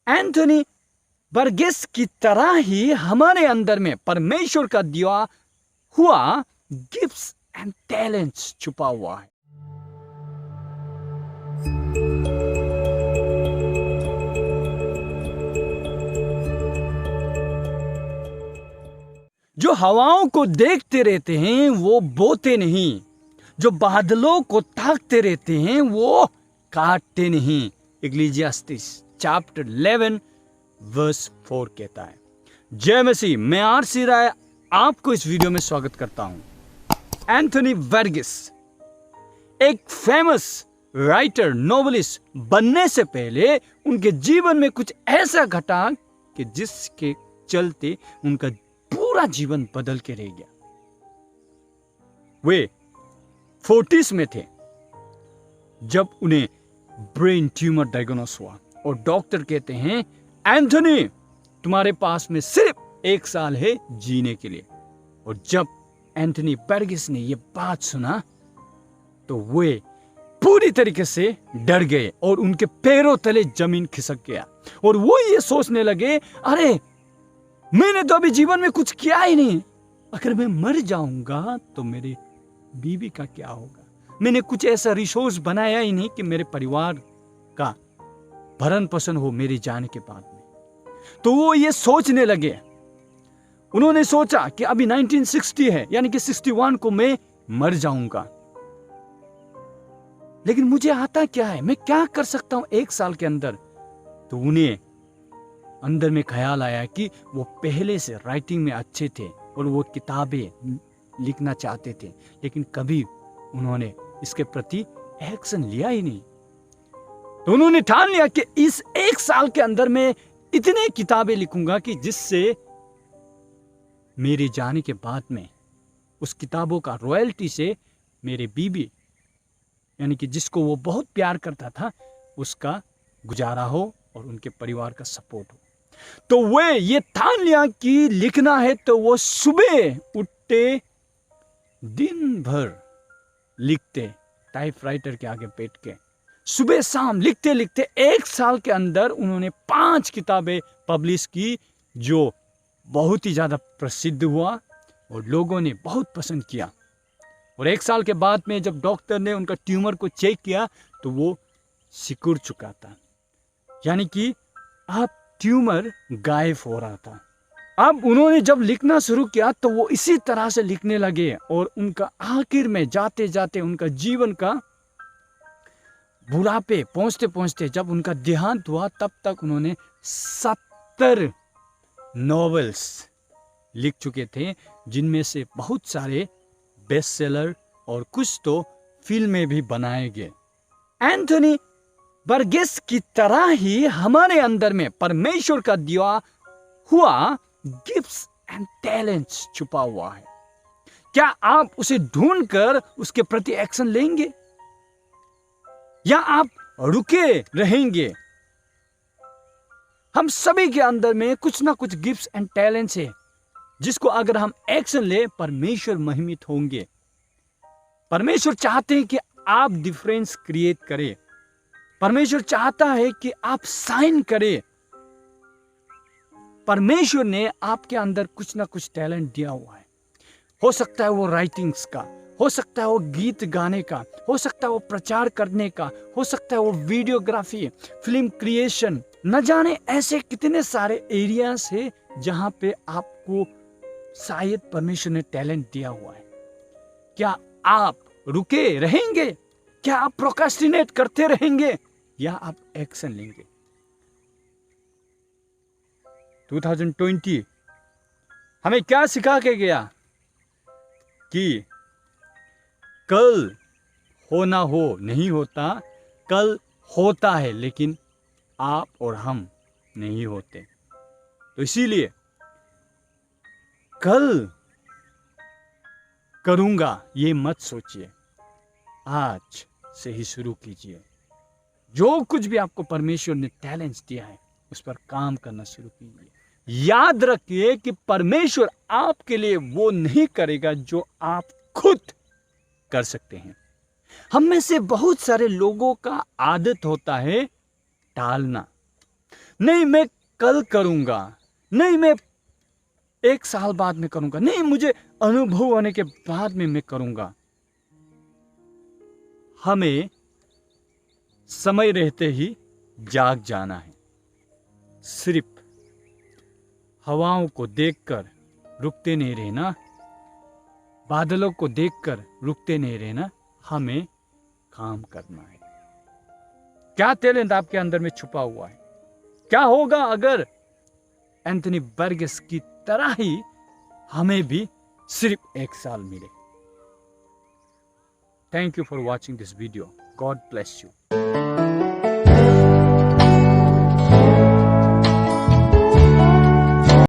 Anthony Burgess की तरह ही हमारे अंदर में परमेश्वर का दिया हुआ गिफ्ट्स एंड टैलेंट्स छुपा हुआ है। जो हवाओं को देखते रहते हैं वो बोते नहीं, जो बादलों को ताकते रहते हैं वो काटते नहीं। इक्लेसियास्टिस चैप्टर 11 वर्स 4 कहता है। जय मसीह, मैं आरसी राय आपको इस वीडियो में स्वागत करता हूं। एंथोनी बर्गेस एक फेमस राइटर, नोवेलिस्ट बनने से पहले उनके जीवन में कुछ ऐसा घटा कि जिसके चलते उनका पूरा जीवन बदल के रह गया। वे 40s में थे जब उन्हें ब्रेन ट्यूमर डायग्नोस हुआ और डॉक्टर कहते हैं, एंथोनी तुम्हारे पास में सिर्फ 1 साल है जीने के लिए। और जब एंथोनी बर्गेस ने यह बात सुना तो वे पूरी तरीके से डर गए और उनके पैरों तले जमीन खिसक गया और वो ये सोचने लगे, अरे मैंने तो अभी जीवन में कुछ किया ही नहीं, अगर मैं मर जाऊंगा तो मेरे बीवी का क्या होगा। मैंने कुछ ऐसा रिसोर्स बनाया ही नहीं कि मेरे परिवार का भरण पोषण हो मेरे जाने के बाद में। तो वो ये सोचने लगे। उन्होंने सोचा कि अभी 1960 है, यानी कि 61 को मैं मर जाऊंगा, लेकिन मुझे आता क्या है, मैं क्या कर सकता हूं 1 साल के अंदर। तो उन्हें अंदर में ख्याल आया कि वो पहले से राइटिंग में अच्छे थे और वो किताबें लिखना चाहते थे, लेकिन कभी उन्होंने इसके प्रति एक्शन लिया ही नहीं। तो उन्होंने ठान लिया कि इस 1 साल के अंदर मैं इतने किताबें लिखूंगा कि जिससे मेरे जाने के बाद में उस किताबों का रॉयल्टी से मेरे बीबी, यानी कि जिसको वो बहुत प्यार करता था, उसका गुजारा हो और उनके परिवार का सपोर्ट हो। तो वे ये ठान लिया कि लिखना है। तो वो सुबह उठते, दिन भर लिखते, टाइपराइटर के आगे बैठ के सुबह शाम लिखते लिखते 1 साल के अंदर उन्होंने 5 किताबें पब्लिश की, जो बहुत ही ज्यादा प्रसिद्ध हुआ और लोगों ने बहुत पसंद किया। और 1 साल के बाद में जब डॉक्टर ने उनका ट्यूमर को चेक किया तो वो सिकुड़ चुका था, यानी कि अब ट्यूमर गायब हो रहा था। अब उन्होंने जब लिखना शुरू किया तो वो इसी तरह से लिखने लगे और उनका आखिर में जाते जाते उनका जीवन का बुढ़ापे पहुंचते पहुंचते जब उनका देहांत हुआ, तब तक उन्होंने 70 नॉवेल्स लिख चुके थे, जिनमें से बहुत सारे बेस्ट सेलर और कुछ तो फिल्में भी बनाए गए। एंथोनी बर्गेस की तरह ही हमारे अंदर में परमेश्वर का दिया हुआ गिफ्ट्स एंड टैलेंट्स छुपा हुआ है। क्या आप उसे ढूंढकर उसके प्रति एक्शन लेंगे या आप रुके रहेंगे? हम सभी के अंदर में कुछ ना कुछ गिफ्ट्स एंड टैलेंट्स है, जिसको अगर हम एक्शन ले परमेश्वर महिमित होंगे। परमेश्वर चाहते हैं कि आप डिफरेंस क्रिएट करें। परमेश्वर चाहता है कि आप साइन करें। परमेश्वर ने आपके अंदर कुछ ना कुछ टैलेंट दिया हुआ है। हो सकता है वो राइटिंग्स का, हो सकता है वो गीत गाने का, हो सकता है वो प्रचार करने का, हो सकता है वो वीडियोग्राफी, फिल्म क्रिएशन, न जाने ऐसे कितने सारे एरियाज है जहां पे आपको शायद परमेश्वर ने टैलेंट दिया हुआ है। क्या आप रुके रहेंगे? क्या आप प्रोक्रेस्टिनेट करते रहेंगे या आप एक्शन लेंगे? 2020 हमें क्या सिखा के गया कि कल हो ना हो नहीं होता, कल होता है लेकिन आप और हम नहीं होते। तो इसीलिए कल करूंगा ये मत सोचिए, आज से ही शुरू कीजिए। जो कुछ भी आपको परमेश्वर ने टैलेंट्स दिया है उस पर काम करना शुरू कीजिए। याद रखिए कि परमेश्वर आपके लिए वो नहीं करेगा जो आप खुद कर सकते हैं। हम में से बहुत सारे लोगों का आदत होता है टालना। नहीं मैं कल करूंगा, नहीं मैं 1 साल बाद में करूंगा, नहीं मुझे अनुभव होने के बाद में मैं करूंगा। हमें समय रहते ही जाग जाना है। सिर्फ हवाओं को देखकर रुकते नहीं रहना, बादलों को देखकर रुकते नहीं रहना, हमें काम करना है। क्या टैलेंट आपके अंदर में छुपा हुआ है? क्या होगा अगर एंथनी बर्गेस की तरह ही हमें भी सिर्फ 1 साल मिले? Thank you for watching this video. God bless you.